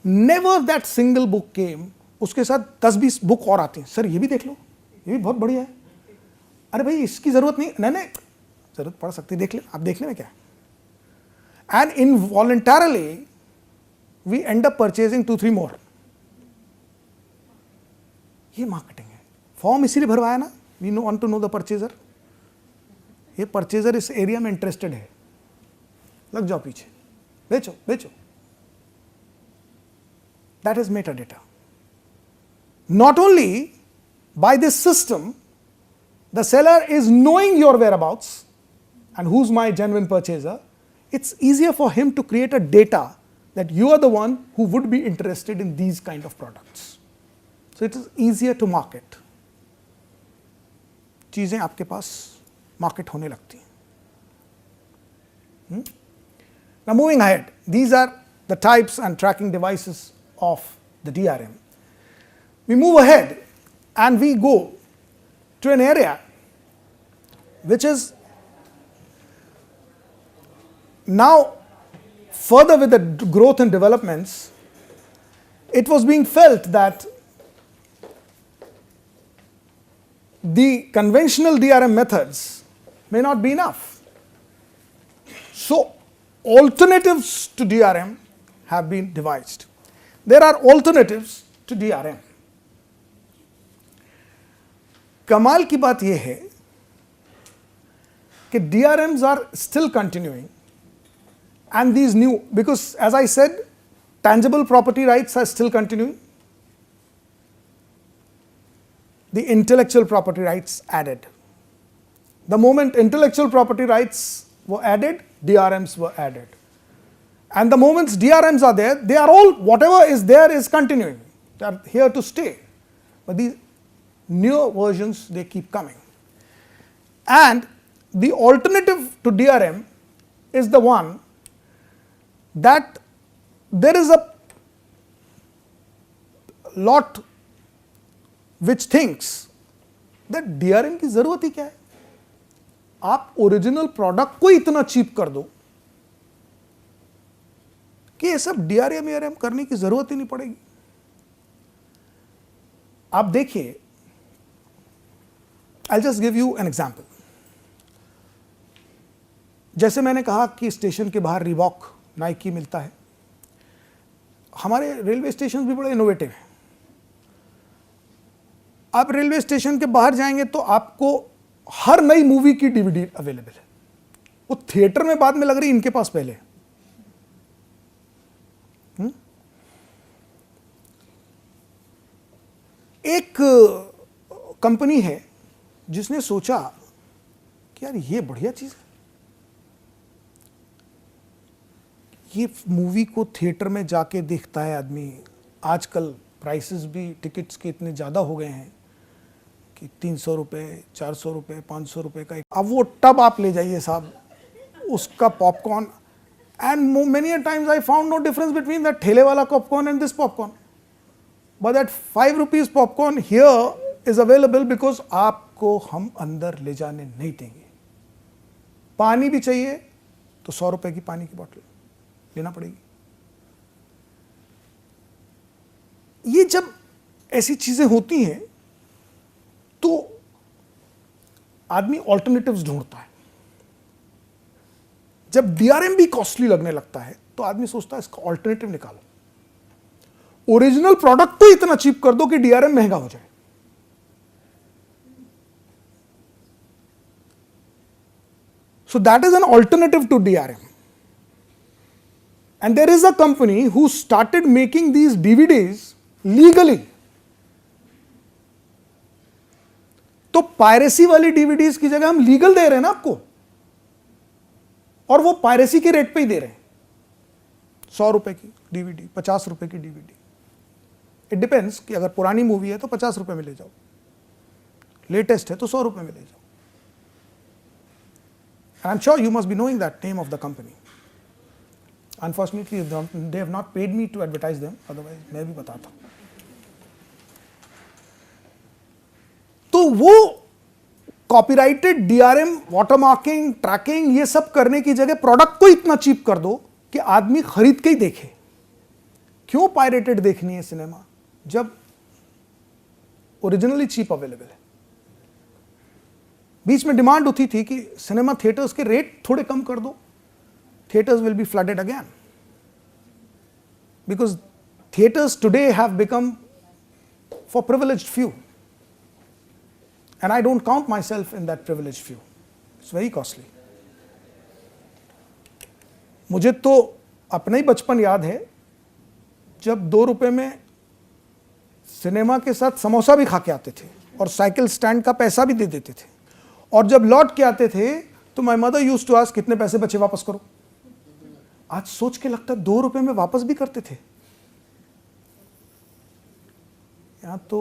Never that single book came, उसके साथ 10-20 book और आती हैं, सर ये भी देख लो, ये भी बहुत बढ़िया है, अरे भाई इसकी जरूरत नहीं, नहीं जरूरत पड़ सकती, देख ले, आप देखने में क्या है। And involuntarily we end up purchasing 2-3 more. ये मार्केटिंग है। फॉर्म इसीलिए भरवाया ना, we know want to know the purchaser, ये परचेजर इस एरिया में इंटरेस्टेड है, लग जाओ पीछे, बेचो बेचो। That is meta data. Not only by this system the seller is knowing your whereabouts and who's my genuine purchaser, it's easier for him to create a data that you are the one who would be interested in these kind of products. So it is easier to market. चीजें आपके पास market होने लगती हैं। Now moving ahead, these are the types and tracking devices of the DRM. We move ahead and we go to an area which is now further with the growth and developments, it was being felt that the conventional DRM methods may not be enough. So alternatives to DRM have been devised. There are alternatives to DRM. कमाल की बात यह है कि DRMs are still continuing, and these new, because as I said, tangible property rights are still continuing, the intellectual property rights added. The moment intellectual property rights were added, DRMs were added. And the moments DRMs are there, they are all, whatever is there is continuing. They are here to stay. But these newer versions, they keep coming. And the alternative to DRM is the one that there is a lot which thinks that DRM की जरूरत ही क्या है, आप original product को इतना cheap कर दो कि ये सब DRM करने की जरूरत ही नहीं पड़ेगी। आप देखिए, I'll just give you an example. जैसे मैंने कहा कि स्टेशन के बाहर रिबॉक, नाइकी मिलता है, हमारे रेलवे स्टेशन भी बड़े इनोवेटिव हैं। आप रेलवे स्टेशन के बाहर जाएंगे तो आपको हर नई मूवी की DVD अवेलेबल है। वो थिएटर में बाद में लग रही, इनके पास पहले। एक कंपनी है जिसने सोचा कि यार ये बढ़िया चीज है, ये मूवी को थिएटर में जाके देखता है आदमी। आजकल प्राइसेस भी टिकट्स के इतने ज़्यादा हो गए हैं कि 300 रुपये, 400 रुपये, 500 रुपये का। अब वो टब आप ले जाइए साहब, उसका popcorn, and many a times I found no difference between that ठेले वाला popcorn and this popcorn, but that 5 rupees popcorn here is available because आपको हम अंदर ले जाने नहीं देंगे। पानी भी चाहिए तो 100 रुपये की पानी की बोतल लेना पड़ेगी। ये जब ऐसी चीजें होती हैं तो आदमी ऑल्टरनेटिव्स ढूंढता है। जब DRM भी कॉस्टली लगने लगता है तो आदमी सोचता है इसका ऑल्टरनेटिव निकालो, ओरिजिनल प्रोडक्ट को इतना चीप कर दो कि DRM महंगा हो जाए। So that is an alternative to DRM. And there is a company who started making these DVDs legally. तो पायरेसी वाली DVDs की जगह हम लीगल दे रहे हैं ना आपको, और वो पायरेसी के रेट पे ही दे रहे हैं। 100 रुपए की DVD, 50 रुपए की DVD। इट डिपेंड्स कि अगर पुरानी मूवी है तो 50 रुपए में ले जाओ, लेटेस्ट है तो 100 रुपए में ले जाओ। And I'm sure you must be knowing that name of the company. Unfortunately, they have not paid me to advertise them, otherwise मैं भी बताता। तो वो कॉपीराइटेड DRM, वाटरमार्किंग, ट्रैकिंग, ये सब करने की जगह प्रोडक्ट को इतना चीप कर दो कि आदमी खरीद के ही देखे। क्यों पायरेटेड देखनी है सिनेमा जब ओरिजिनली चीप अवेलेबल है? बीच में डिमांड होती थी कि सिनेमा थिएटर्स के रेट थोड़े कम कर दो, theatres will be flooded again, because theatres today have become for privileged few, and I don't count my self in that privileged few. It's very costly. मुझे तो अपना ही बचपन याद है जब 2 रुपए में सिनेमा के साथ समोसा भी खा के आते थे और साइकिल स्टैंड का पैसा भी दे देते थे, और जब लौट के आते थे तो my mother used to ask कितने पैसे बचे, वापस करो. आज सोच के लगता है 2 रुपए में वापस भी करते थे. यहां तो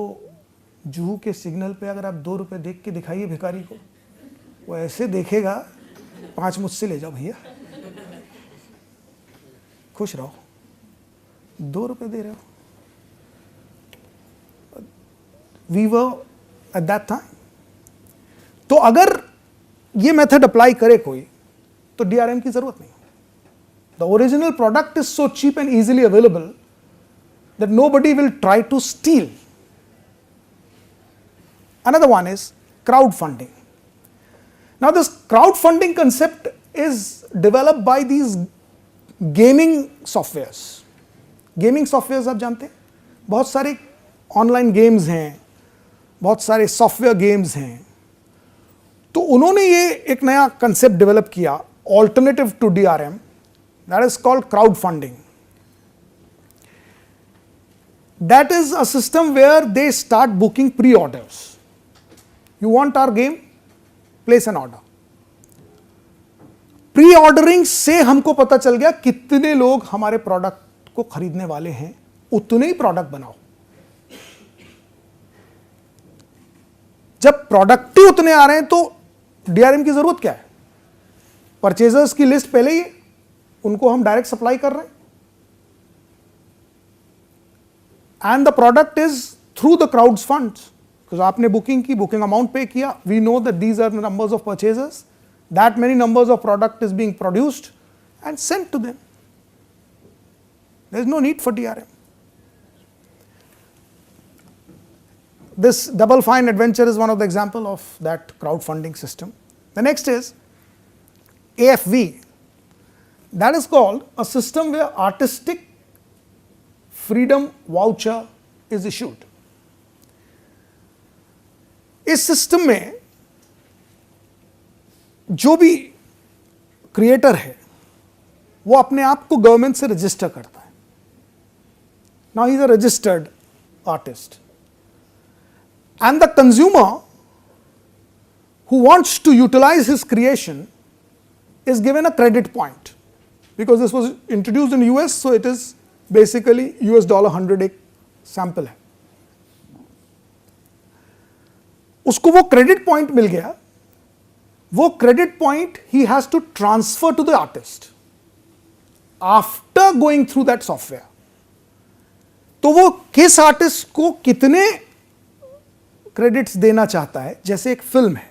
जुहू के सिग्नल पे अगर आप 2 रुपए देख के दिखाइए भिखारी को, वो ऐसे देखेगा 5 मुझसे ले जाओ भैया, खुश रहो, 2 रुपए दे रहे हो. We were at that time. तो अगर ये मेथड अप्लाई करे कोई तो DRM की जरूरत नहीं. The original product is so cheap and easily available that nobody will try to steal. Another one is crowdfunding. Now this crowdfunding concept is developed by these gaming softwares. Gaming softwares आप जानते हैं, बहुत सारे online games हैं, बहुत सारे software games हैं. तो उन्होंने ये एक नया कंसेप्ट डेवलप किया, alternative to DRM, that is called crowdfunding. That is a system where they start booking pre-orders. You want our game? Place an order. Pre-ordering से हमको पता चल गया कितने लोग हमारे प्रोडक्ट को खरीदने वाले हैं, उतने ही प्रोडक्ट बनाओ. जब प्रोडक्ट ही उतने आ रहे हैं तो DRM की जरूरत क्या है? परचेजर्स की लिस्ट पहले ही, उनको हम डायरेक्ट सप्लाई कर रहे हैं, and the product is through the crowds funds. Because आपने बुकिंग की, बुकिंग अमाउंट पे किया, we know that these are the numbers of purchasers, that many numbers of product is being produced and sent to them. There is no need for DRM. This Double Fine Adventure is one of the example of that crowdfunding system. The next is AFV. That is called a system where artistic freedom voucher is issued. इस system में जो भी creator है वो अपने आप को government से रजिस्टर करता है. Now he is a registered artist. And the consumer who wants to utilize his creation is given a credit point, because this was introduced in US, so it is basically $100 एक sample है. उसको वो credit point मिल गया. वो credit point ही has to transfer to the artist after going through that software. तो वो किस आर्टिस्ट को कितने क्रेडिट्स देना चाहता है, जैसे एक फिल्म है,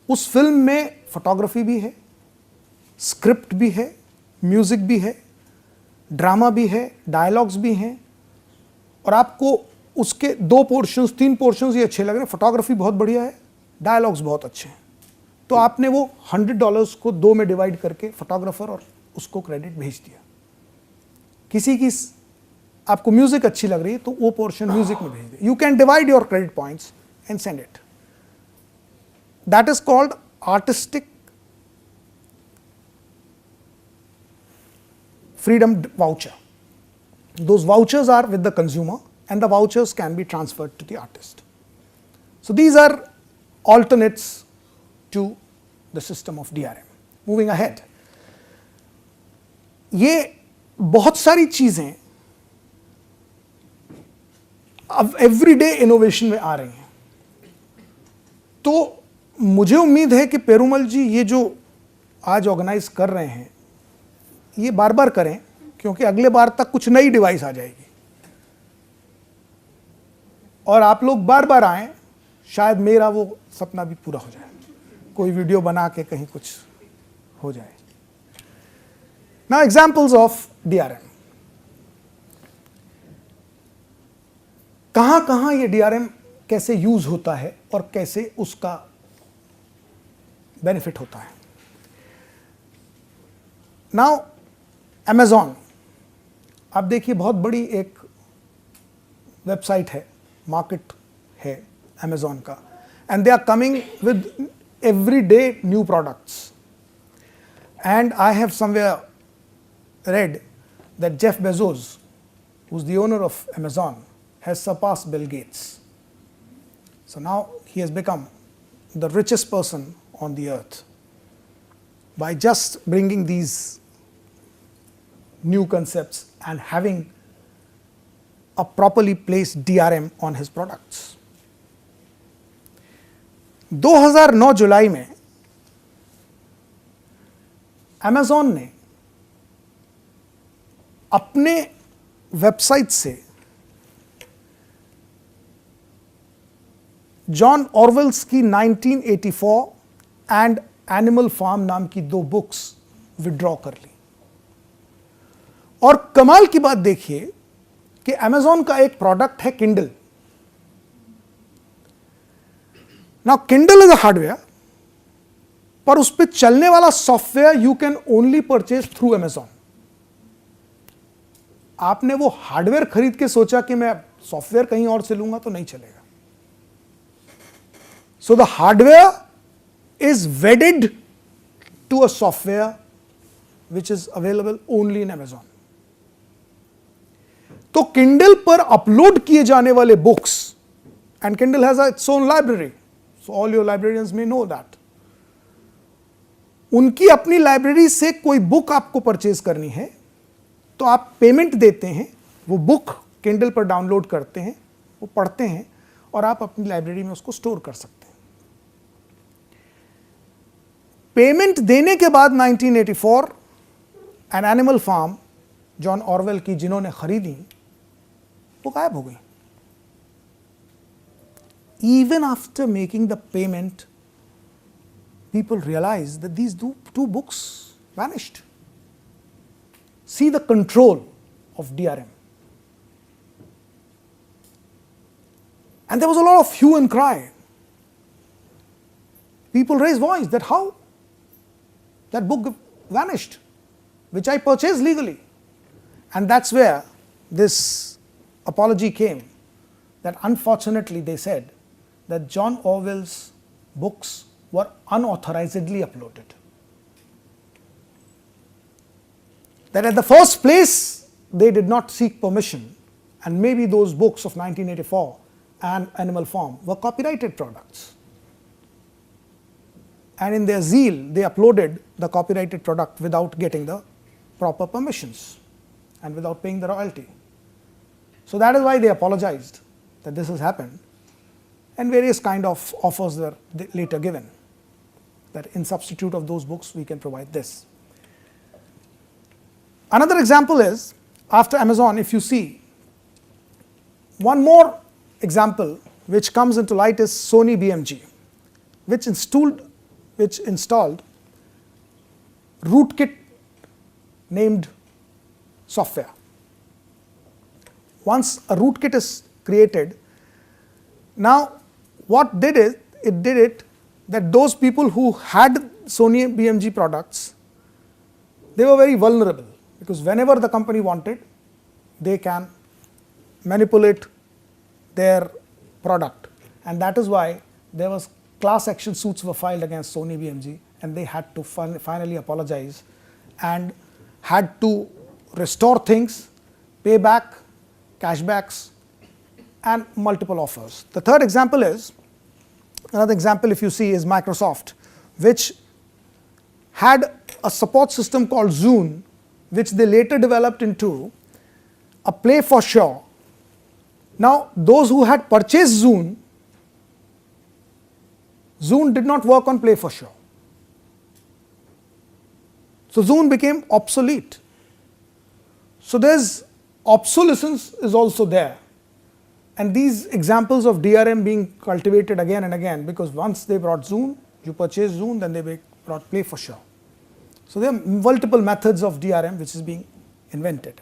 उस फिल्म में फोटोग्राफी भी है, स्क्रिप्ट भी है, म्यूजिक भी है, ड्रामा भी है, डायलॉग्स भी हैं, और आपको उसके 2 पोर्शंस 3 पोर्शंस ये अच्छे लग रहे हैं, फोटोग्राफी बहुत बढ़िया है, डायलॉग्स बहुत अच्छे हैं, तो आपने वो $100 को 2 में डिवाइड करके फोटोग्राफर और उसको क्रेडिट भेज दिया. किसी की आपको म्यूजिक अच्छी लग रही है तो वो पोर्शन म्यूजिक में भेज दे. You can divide your credit points and send it. That is called artistic freedom voucher. Those vouchers are with the consumer and the vouchers can be transferred to the artist. So these are alternates to the system of DRM. Moving ahead, ये बहुत सारी चीजें अब everyday innovation में आ रही हैं. तो मुझे उम्मीद है कि पेरुमल जी ये जो आज ऑर्गेनाइज कर रहे हैं ये बार बार करें, क्योंकि अगले बार तक कुछ नई डिवाइस आ जाएगी और आप लोग बार बार आएं, शायद मेरा वो सपना भी पूरा हो जाए, कोई वीडियो बना के कहीं कुछ हो जाए. Now examples of DRM. कहाँ कहाँ ये DRM कैसे यूज होता है और कैसे उसका बेनिफिट होता है। नाउ Amazon, आप देखिए बहुत बड़ी एक वेबसाइट है, मार्केट है Amazon का, and they are coming with every day new products. And I have somewhere read that Jeff Bezos, who's the owner of Amazon, has surpassed Bill Gates. So now he has become the richest person on the earth by just bringing these new concepts and having a properly placed DRM on his products. 2009 जुलाई में Amazon ने अपने website से John Orwell's की 1984 and animal farm नाम की 2 books withdraw कर ली। और कमाल की बात देखिए कि Amazon का एक प्रोडक्ट है Kindle। Now Kindle is a hardware, पर उस पर चलने वाला software you can only purchase through Amazon। आपने वो हार्डवेयर खरीद के सोचा कि मैं सॉफ्टवेयर कहीं और से लूंगा तो नहीं चलेगा। So the hardware is wedded to a software which is available only in Amazon। तो Kindle पर अपलोड किए जाने वाले books, and Kindle has its own library, so all your librarians may know that, उनकी अपनी लाइब्रेरी से कोई book आपको परचेज करनी है तो आप पेमेंट देते हैं, वो बुक Kindle पर डाउनलोड करते हैं, वो पढ़ते हैं और आप अपनी लाइब्रेरी में उसको स्टोर कर सकते हैं। पेमेंट देने के बाद 1984 an animal farm John Orwell की जिन्होंने खरीदी वो गायब हो गई। Even after making the payment, people realized that these two books vanished. See the control of DRM. And there was a lot of hue and cry. People raised voice that how that book vanished, which I purchased legally. And that's where this apology came, that unfortunately they said that John Orwell's books were unauthorizedly uploaded. That at the first place they did not seek permission, and maybe those books of 1984 and Animal Farm were copyrighted products. And in their zeal, they uploaded the copyrighted product without getting the proper permissions and without paying the royalty. So that is why they apologized that this has happened, and various kind of offers were later given, that in substitute of those books we can provide this. Another example is, after Amazon, if you see, one more example which comes into light is Sony BMG, which installed rootkit named software. Once a rootkit is created, now what did it did it that those people who had Sony BMG products, they were very vulnerable, because whenever the company wanted, they can manipulate their product, and that is why there was class action suits were filed against Sony BMG, and they had to finally apologize and had to restore things, pay back, cashbacks, and multiple offers. The third example is, another example if you see, is Microsoft, which had a support system called Zune, which they later developed into a Play for Sure. Now those who had purchased Zune did not work on Play for Sure. So Zune became obsolete. So there's obsolescence is also there. And these examples of DRM being cultivated again and again, because once they brought Zune, you purchase Zune, then they brought Play for Sure. So there are multiple methods of DRM which is being invented.